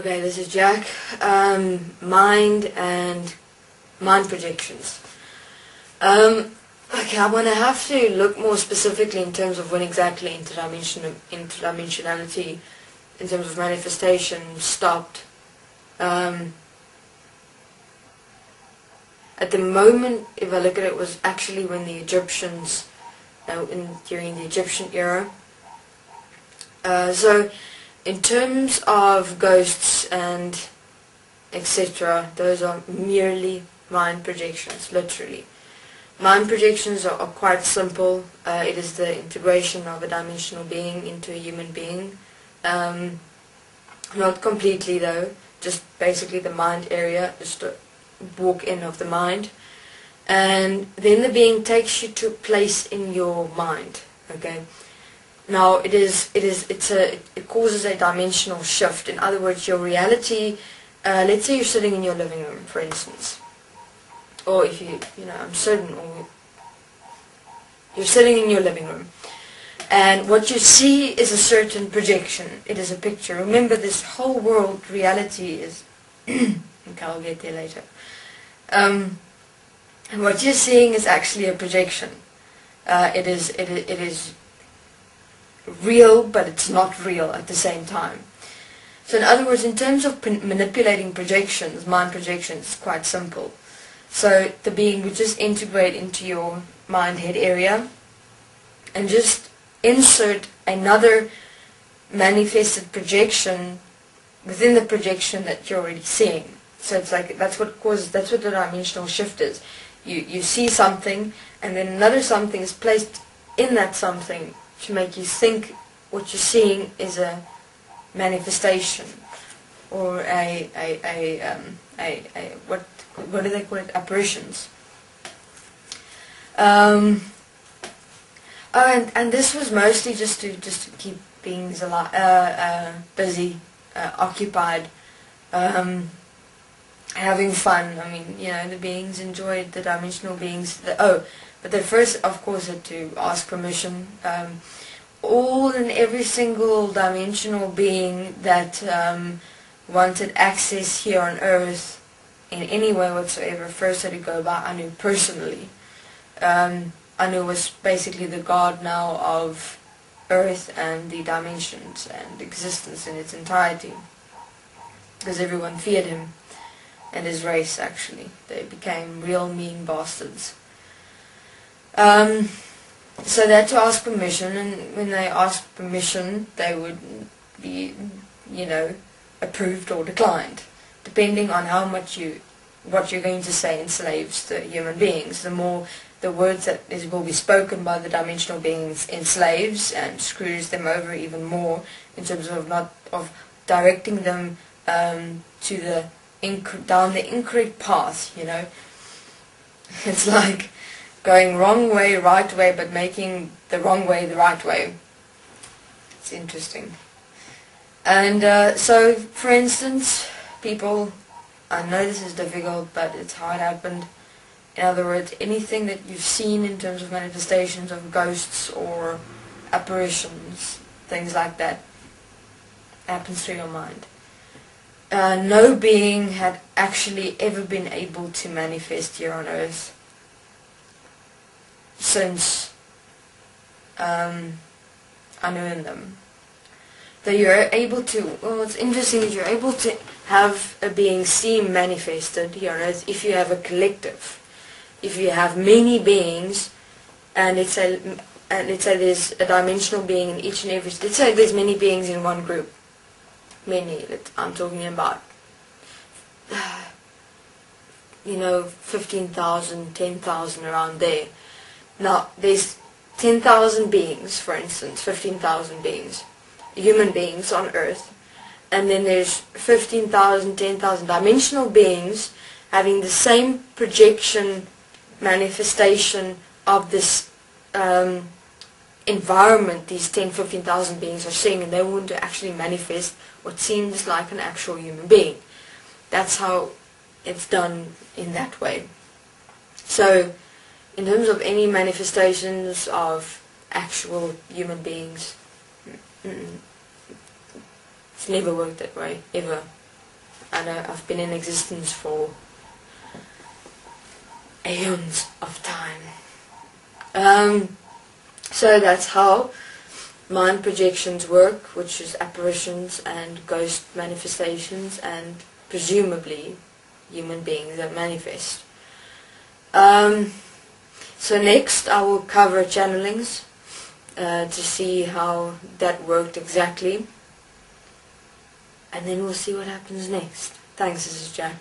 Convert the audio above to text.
Okay, this is Jack. Mind and mind projections. Okay, I'm going to have to look more specifically in terms of when exactly interdimensionality, in terms of manifestation, stopped. At the moment, if I look at it, was actually when the Egyptians, during the Egyptian era. So, in terms of ghosts and etc., those are merely mind projections, literally. Mind projections are quite simple. It is the integration of a dimensional being into a human being. Not completely though, just basically the mind area, just a walk-in of the mind. And then the being takes you to a place in your mind, okay? Now it causes a dimensional shift. In other words, your reality, let's say you're sitting in your living room, for instance. Or if I'm certain, or you're sitting in your living room, and what you see is a certain projection. It is a picture. Remember, this whole world, reality is, okay, I'll get there later. And what you're seeing is actually a projection. It is real, but it's not real at the same time. So in other words, in terms of manipulating projections, mind projections, it's quite simple. So the being would just integrate into your mind head area and just insert another manifested projection within the projection that you're already seeing. So it's like that's what the dimensional shift is. You see something, and then another something is placed in that something to make you think what you're seeing is a manifestation or what do they call it? Apparitions. And this was mostly just to keep beings alive, busy, occupied, having fun. I mean, the beings enjoyed, the dimensional beings. But they first, of course, had to ask permission. All and every single dimensional being that wanted access here on Earth in any way whatsoever first had to go by Anu personally. Anu was basically the god now of Earth and the dimensions and existence in its entirety, because everyone feared him and his race. Actually, they became real mean bastards. So they had to ask permission, and when they asked permission, they would be, approved or declined, depending on how much what you're going to say enslaves the human beings. The more the words that will be spoken by the dimensional beings enslaves and screws them over even more in terms of directing them to down the incorrect path. It's like going wrong way, right way, but making the wrong way the right way. It's interesting. And so, for instance, people, I know this is difficult, but it's how it happened. In other words, anything that you've seen in terms of manifestations of ghosts or apparitions, things like that, happens through your mind. No being had actually ever been able to manifest here on Earth since Anu and them. That you're able to, it's interesting that you're able to have a being seem manifested here on Earth if you have a collective. If you have many beings, and let's say there's a dimensional being in each and every, let's say there's many beings in one group. Many, I'm talking about 15,000, 10,000, around there. Now, there's 10,000 beings, for instance, 15,000 beings, human beings on Earth, and then there's 15,000, 10,000 dimensional beings having the same projection, manifestation of this environment these 10, 15,000 beings are seeing, and they want to actually manifest what seems like an actual human being. That's how it's done in that way. So, in terms of any manifestations of actual human beings, it's never worked that way, ever. I know I've been in existence for aeons of time. So that's how mind projections work, which is apparitions and ghost manifestations and presumably human beings that manifest. So next I will cover channelings to see how that worked exactly, and then we'll see what happens next. Thanks, this is Jack.